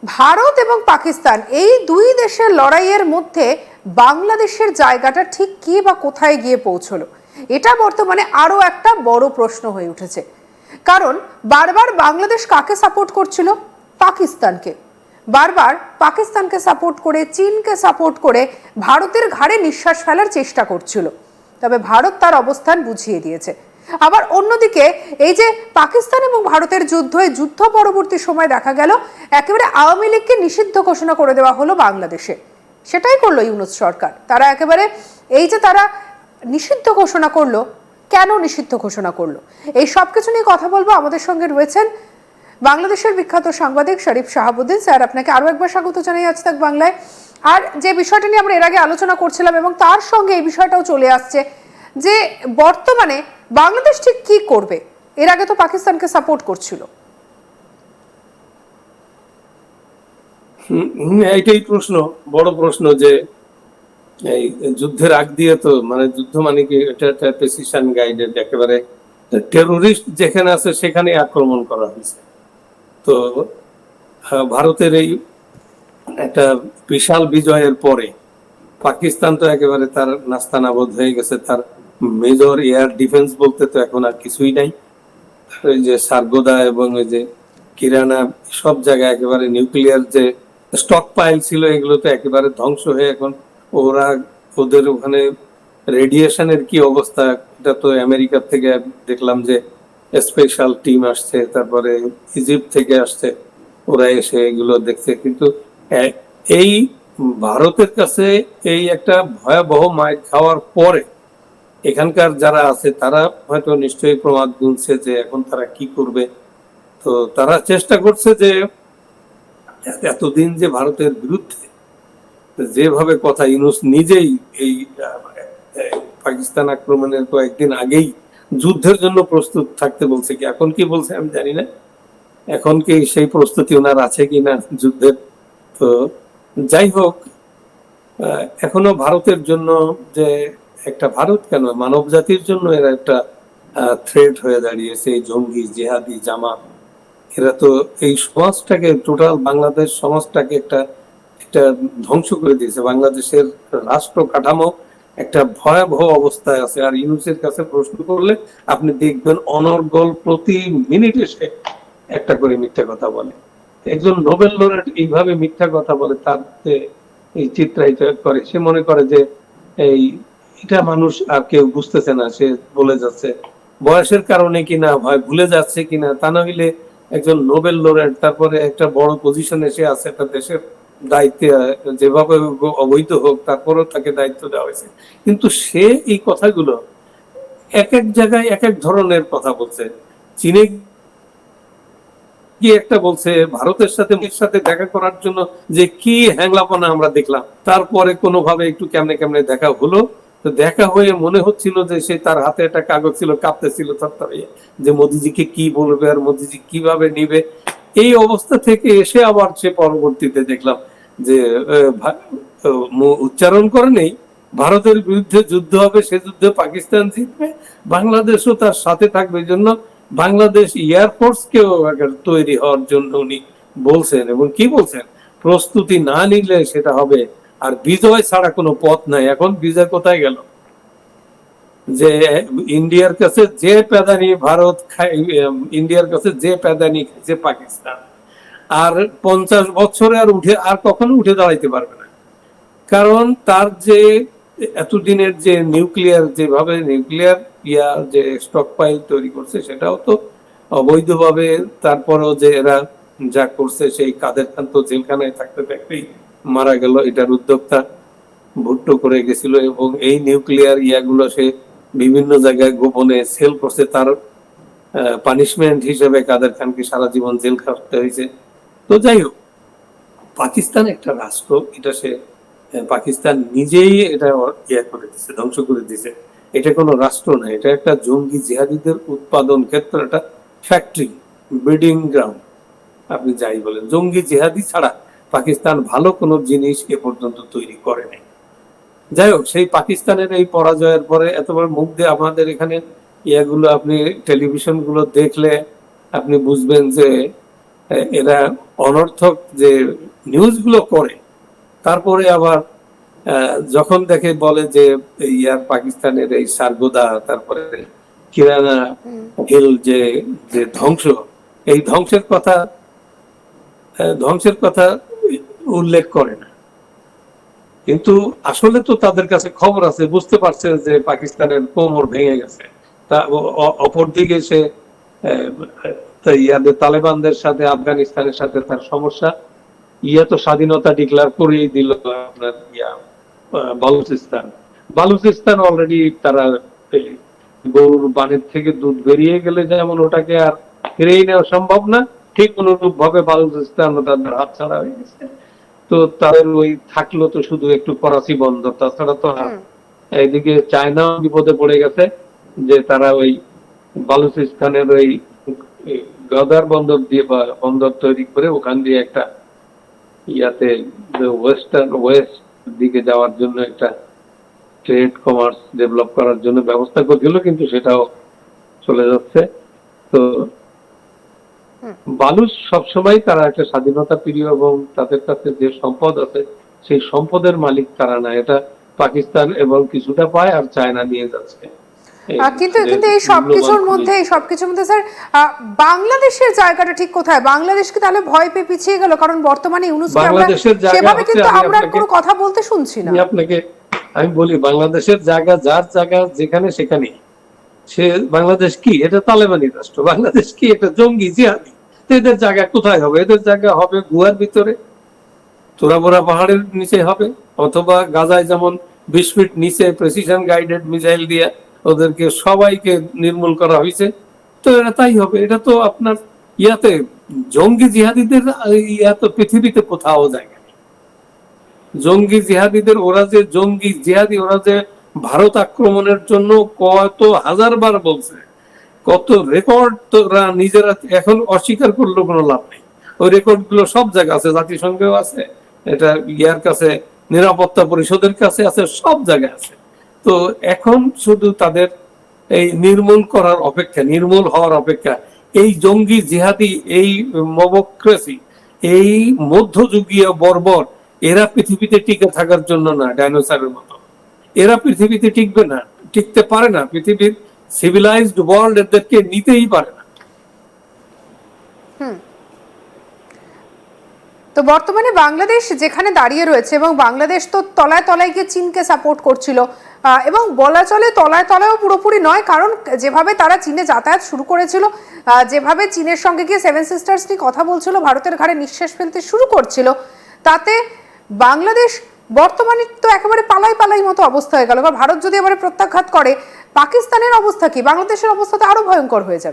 ভারত এবং পাকিস্তান এই দুই দেশের লড়াইয়ের মধ্যে বাংলাদেশের জায়গাটা ঠিক কি বা কোথায় গিয়ে পৌঁছলো, এটা বর্তমানে আরো একটা বড় প্রশ্ন হয়ে উঠেছে। কারণ বারবার বাংলাদেশ কাকে সাপোর্ট করছিল? পাকিস্তানকে। বারবার পাকিস্তানকে সাপোর্ট করে, চীনকে সাপোর্ট করে ভারতের ঘাড়ে নিঃশ্বাস ফেলার চেষ্টা করছিল। তবে ভারত তার অবস্থান বুঝিয়ে দিয়েছে। আবার অন্যদিকে এই যে পাকিস্তান এবং ভারতের যুদ্ধ, এই যুদ্ধ পরবর্তী সময় দেখা গেল একেবারে আওয়ামী লীগকে নিষিদ্ধ ঘোষণা করে দেওয়া হলো বাংলাদেশে। সেটাই করলো ইউনূস সরকার। তারা একেবারে এই যে তারা নিষিদ্ধ ঘোষণা করলো, কেন নিষিদ্ধ ঘোষণা করলো, এই সব কিছু নিয়ে কথা বলবো। আমাদের সঙ্গে রয়েছেন বাংলাদেশের বিখ্যাত সাংবাদিক শরীফ শাহাবুদ্দিন। স্যার, আপনাকে আরো একবার স্বাগত জানাই আজ তাক বাংলায়। আর যে বিষয়টা নিয়ে আমরা এর আগে আলোচনা করছিলাম এবং তার সঙ্গে এই বিষয়টাও চলে আসছে যে বর্তমানে বাংলাদেশ ঠিক কি করবে। এর আগে তো পাকিস্তানকে সাপোর্ট করছিল। এইটাই প্রশ্ন, বড় প্রশ্ন, যে এই যুদ্ধের আগ দিয়ে তো মানে যুদ্ধ মানে কি, এটা একটা প্রেসিশন গাইডেড, একেবারে টেরোরিস্ট যেখানে আছে সেখানে আক্রমণ করা হয়েছে। তো ভারতের এই একটা বিশাল বিজয়ের পরে পাকিস্তান তো একেবারে তার নাস্তানাবুদ হয়ে গেছে। তার মেজর এয়ার ডিফেন্স বলতে তো এখন আর কিছুই নাই। ওই যে সার্গোদা এবং ওই যে কিরানা, সব জায়গায় একেবারে নিউক্লিয়ার যে স্টক পাইল ছিল এগুলো তো একেবারে ধ্বংস হয়ে এখন ওরা, ওদের ওখানে রেডিয়েশনের কি অবস্থা, এটা তো আমেরিকার থেকে দেখলাম যে স্পেশাল টিম আসছে, তারপরে ইজিপ্ট থেকে আসছে, ওরা এসে এগুলো দেখছে। কিন্তু এই ভারতের কাছে এই একটা ভয়াবহ মাইর খাওয়ার পরে এখানকার যারা আছে তারা হয়তো নিশ্চয়ই প্রমাদ গুনছে যে এখন তারা কি করবে। তো তারা চেষ্টা করছে যে এতদিন যে ভারতের বিরুদ্ধে যেভাবে কথা, ইউনূস নিজেই এই পাকিস্তান আক্রমণের কয়েকদিন আগেই যুদ্ধের জন্য প্রস্তুত থাকতে বলছে, কি এখন কি বলছে আমি জানি না, এখন কি সেই প্রস্তুতি ওনার আছে কিনা যুদ্ধের। তো যাই হোক, এখনো ভারতের জন্য যে একটা, ভারত কেন মানব জাতির জন্য এরা একটা থ্রেট হয়ে দাঁড়িয়েছে। এই জঙ্গি, জেহাদি, জামাত, এরা তো এই সমাজটাকে, টোটাল বাংলাদেশ সমাজটাকে একটা একটা ধ্বংস করে দিয়েছে। বাংলাদেশের রাষ্ট্র কাঠামো একটা ভয়াবহ অবস্থায় আছে। আর ইউনূসের কাছে প্রশ্ন করলে আপনি দেখবেন অনর্গল প্রতি মিনিটে সে একটা করে মিথ্যা কথা বলে। একজন নোবেল লরেট এইভাবে মিথ্যা কথা বলে, তার এই চিত্রায়িত করে, সে মনে করে যে এই এটা মানুষ আর কেউ বুঝতেছে না, সে বলে যাচ্ছে। বয়সের কারণে কিনা, ভয় ভুলে যাচ্ছে কিনা, তা না হইলে একজন নোবেল লরেট, তারপরে একটা বড় পজিশনে সে আছে, একটা দেশের দায়িত্বে, যেভাবে অবৈধ হোক তারপরেও তাকে দায়িত্ব দেওয়া হয়েছে। কিন্তু সে এই কথাগুলো এক এক জায়গায় এক এক ধরনের কথা বলছে। চীনে কি একটা বলছে, ভারতের সাথে দেখা করার জন্য যে কি হ্যাংলাপনা আমরা দেখলাম, তারপরে কোনোভাবে একটু কেমনে কেমনে দেখা হলো। তো দেখা হয়ে মনে হচ্ছিল যে সে, তার হাতে একটা কাগজ ছিল, কাঁপতেছিল থরথরিয়ে, যে মোদিজিকে কি বলবে আর মোদিজি কিভাবে নিবে। এই অবস্থা থেকে এসে আবার সে পরবর্তীতে দেখলাম যে উচ্চারণ করে নেই, ভারতের বিরুদ্ধে যুদ্ধ হবে, সে যুদ্ধে পাকিস্তান জিতবে, বাংলাদেশও তার সাথে থাকবে। এই জন্য বাংলাদেশ এয়ারফোর্স কেও তৈরি হওয়ার জন্য উনি বলছেন। এবং কি বলছেন, প্রস্তুতি না নিলে সেটা হবে, আর বিজয় ছাড়া কোনো পথ নাই। এখন বিজয় কোথায় গেল? যে ইন্ডিয়ার কাছে যে প্যাদানি ভারত খায়, ইন্ডিয়ার কাছে যে প্যাদানি খাইছে পাকিস্তান, আর 50 বছরে আর কখনো উঠে দাঁড়াইতে পারবে না। কারণ তার যে এতদিনের যে নিউক্লিয়ার, যেভাবে নিউক্লিয়ার যে স্টক পাইল তৈরি করছে, সেটাও তো অবৈধভাবে। তারপরেও যে এরা যা করছে, সেই কাদের খান তো জেলখানায় থাকতে থাকতেই মারা গেল। এটার উদ্যোক্তা ভুট্টো করে গেছিল, এবং এই নিউক্লিয়ার ইয়াগুলো সে বিভিন্ন জায়গায় গোপনে সেল করছে। তার পানিশমেন্ট হিসেবে কাদের খানকে সারা জীবন জেল খাটতে হয়েছে। তো যাই হোক, পাকিস্তান একটা রাষ্ট্র, এটা সে, পাকিস্তান নিজেই এটা করে দিচ্ছে, ধ্বংস করে দিচ্ছে। এটা কোনো রাষ্ট্র না, এটা একটা জঙ্গি জিহাদিদের উৎপাদন ক্ষেত্র, একটা ফ্যাক্টরি, ব্রিডিং গ্রাউন্ড। আপনি যাই বলেন, জঙ্গি জিহাদি ছাড়া পাকিস্তান ভালো কোনো জিনিস এ পর্যন্ত তৈরি করে নাই। যাই হোক, সেই পাকিস্তানের এই পরাজয়ের পরে এতবার মুখ দিয়ে আমাদের এখানে ইয়াগুলো, আপনি টেলিভিশন গুলো দেখলে আপনি বুঝবেন যে এরা অনর্থক যে নিউজগুলো করে, তারপরে আবার যখন দেখে বলে যে ইয়ার পাকিস্তানের এই সারগোদা, তারপরে কিরানা হিল যে যে ধ্বংস, এই ধ্বংসের কথা উল্লেখ করে না। কিন্তু আসলে তো তাদের কাছে খবর আছে, বুঝতে পারছে যে পাকিস্তানের কোমর ভেঙে গেছে। তা অপরদিকে সে ইয়াদের তালেবানদের সাথে, আফগানিস্তানের সাথে তার সমস্যা। তো স্বাধীনতা ডিক্লেয়ার করেই দিল আপনার বালুচিস্তান অলরেডি তারা গরুর বানের থেকে দুধ বেরিয়ে গেলে যেমন ওটাকে আর ফিরেই নেওয়া সম্ভব না, ঠিক অনুরূপ ভাবে বালুচিস্তান তাদের হাত ছাড়া হয়ে গেছে। তো তাদের ওই থাকলো তো শুধু একটু করাচি বন্দর, তাছাড়া তো এইদিকে চায়নাও বিপদে পড়ে গেছে যে তারা ওই বালুচিস্তানের ওই গদার বন্দর দিয়ে বা বন্দর তৈরি করে ওখান দিয়ে একটা ওয়েস্ট দিকে যাওয়ার জন্য একটা ট্রেড কমার্স ডেভেলপ করার জন্য ব্যবস্থা করছিল, কিন্তু সেটাও চলে যাচ্ছে। তো বালুচ সবসময় তারা একটা স্বাধীনতা প্রিয় এবং তাদের কাছে যে সম্পদ আছে সেই সম্পদের মালিক তারা না, এটা পাকিস্তান এবং কিছুটা পায় আর চায়না নিয়ে যাচ্ছে। কিন্তু কিন্তু এই সবকিছুর মধ্যে স্যার বাংলাদেশের জায়গাটা ঠিক কোথায়? বাংলাদেশ কি তাহলে ভয় পেয়ে পিছিয়ে গেল? কারণ বর্তমানে ইউনুসকে আমরা সেভাবে কিন্তু আমরা কোনো কথা বলতে শুনছি না। আমি বলি, বাংলাদেশের জায়গা যার জায়গা যেখানে সেখানেই। সে বাংলাদেশ কি? এটা তালেবানি রাষ্ট্র। বাংলাদেশ কি? এটা জঙ্গি জিহাদি। এদের জায়গা কোথায় হবে? এদের জায়গা হবে গুহার ভিতরে, তোরাবোরা পাহাড়ের নিচে হবে, অথবা গাজায় যেমন 20 ফিট নিচে প্রেসিশন গাইডেড মিসাইল দিয়ে ওদেরকে সবাইকে নির্মূল করা হয়েছে। তো এটা তাই হবে। এটা তো আপনার জঙ্গি জিহাদিদের তো পৃথিবীতে কোথাও জায়গা নেই। জঙ্গি জিহাদিদের, ওরা যে জঙ্গি জিহাদি, ওরা যে ভারত আক্রমণের জন্য কত হাজারবার বলছে, কত রেকর্ড তোরা নিজেরা এখন অস্বীকার করলেও কোনো লাভ নেই। ওই রেকর্ড গুলো সব জায়গায় আছে, জাতিসংঘেও আছে, এটা কাছে, নিরাপত্তা পরিষদের কাছে আছে, সব জায়গায় আছে। তো এখন শুধু তাদের এই নির্মূল হওয়ার অপেক্ষা। এই জঙ্গি জিহাদি, এই মবক্রেসি, এই মধ্যযুগীয় বর্বর, এরা পৃথিবীতে টিকে থাকার জন্য না, ডাইনোসরের মতো এরা পৃথিবীতে টিকবে না, টিকতে পারে না। পৃথিবীর সিভিলাইজড ওয়ার্ল্ড এদেরকে নিতেই পারে না। তো বর্তমানে বাংলাদেশ যেখানে দাঁড়িয়ে রয়েছে, এবং বাংলাদেশ তো তলায় তলায় গিয়ে চীনকে সাপোর্ট করছিল, এবং বলা চলে তলায় তলায়ও পুরোপুরি নয়, কারণ যেভাবে তারা চীনে যাতায়াত শুরু করেছিল, যেভাবে চীনের সঙ্গে গিয়ে সেভেন সিস্টার্স নিয়ে কথা বলছিল, ভারতের ঘাড়ে নিঃশ্বাস ফেলতে শুরু করছিল, তাতে বাংলাদেশ বর্তমানে তো একেবারে পালাই মতো অবস্থা হয়ে গেল। কারণ ভারত যদি এবারে প্রত্যাঘাত করে, পাকিস্তানের অবস্থা কি? বাংলাদেশের অবস্থা তো আরো ভয়ঙ্কর হয়ে যাবে।